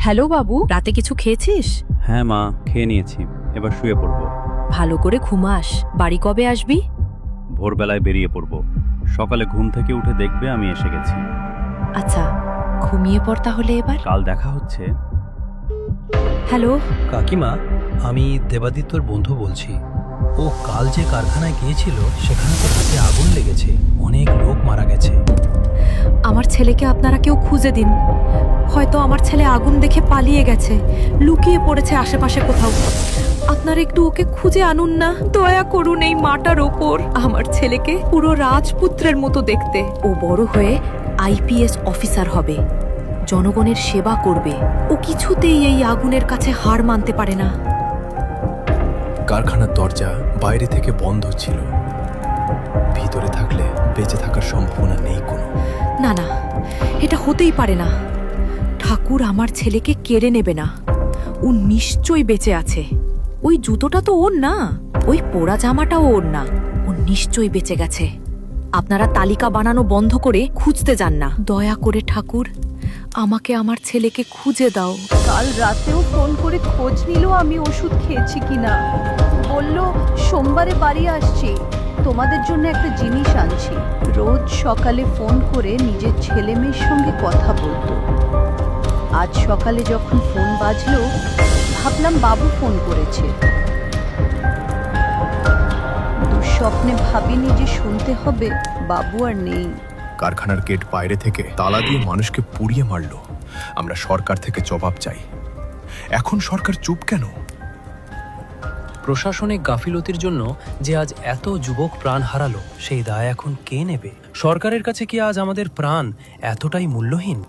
Hello বাবু, রাতে কিছু খেয়েছিস? হ্যাঁ মা, খেয়ে নিয়েছি। এবার শুয়ে পড়ব। ভালো করে ঘুমাস। বাড়ি কবে আসবি? ভোরবেলায় বেরিয়ে পড়ব। সকালে ঘুম থেকে উঠে দেখবে আমি এসে গেছি। আচ্ছা, ঘুমিয়ে পড় তাহলে এবার। কাল দেখা হচ্ছে। হ্যালো। কাকিমা, আমি দেবাদিত্যর বন্ধু বলছি। ও কাল যে কারখানায় গিয়েছিল সেখানে তো রাতে আগুন লেগেছে, অনেক লোক মারা গেছে। আমার ছেলেকে আপনারা কেউ খুঁজে দিন। হয়তো আমার ছেলে আগুন দেখে পালিয়ে গেছে, লুকিয়ে পড়েছে আশেপাশে কোথাও। আপনারা একটু ওকে খুঁজে আনুন না, দয়া করুন এই মাটার ওপর। আমার ছেলেকে পুরো রাজপুত্রের মতো দেখতে। ও বড় হয়ে আইপিএস অফিসার হবে, জনগণের সেবা করবে। ও কিছুতেই এই আগুনের কাছে হার মানতে পারে না। কারখানার দরজা বাইরে থেকে বন্ধ ছিল, ভিতরে থাকলে বেঁচে থাকার সম্ভাবনা নেই কোনো। না না, এটা হতেই পারে না। ঠাকুর আমার ছেলেকে কেড়ে নেবে না। ও নিশ্চয়ই বেঁচে আছে। ওই জুতোটা তো ওর না, ওই পোড়া জামাটাও ওর না। ও নিশ্চয়ই বেঁচে গেছে। আপনারা তালিকা বানানো বন্ধ করে খুঁজতে যান না। দয়া করে ঠাকুর, আমাকে আমার ছেলেকে খুঁজে দাও। কাল রাতেও ফোন করে খোঁজ নিল আমি ওষুধ খেয়েছি কিনা। বলল সোমবারে বাড়ি আসছি, তোমাদের জন্য একটা জিনিস আনছি। রোজ সকালে ফোন করে নিজের ছেলে মেয়ের সঙ্গে কথা বলতো। আজ সকালে যখন ফোন বাজলো ভাবলাম বাবু ফোন করেছে। দুঃস্বপ্নে ভাবিনি যে শুনতে হবে বাবু আর নেই। কারখানার গেট বাইরে থেকে তালা দিয়ে মানুষকে পুড়িয়ে মারলো। আমরা সরকার থেকে জবাব চাই। এখন সরকার চুপ কেন? প্রশাসনিক গাফিলতির জন্য যে আজ এত যুবক প্রাণ হারালো, সেই দায় এখন কে নেবে? সরকারের কাছে কি আজ আমাদের প্রাণ এতটাই মূল্যহীন?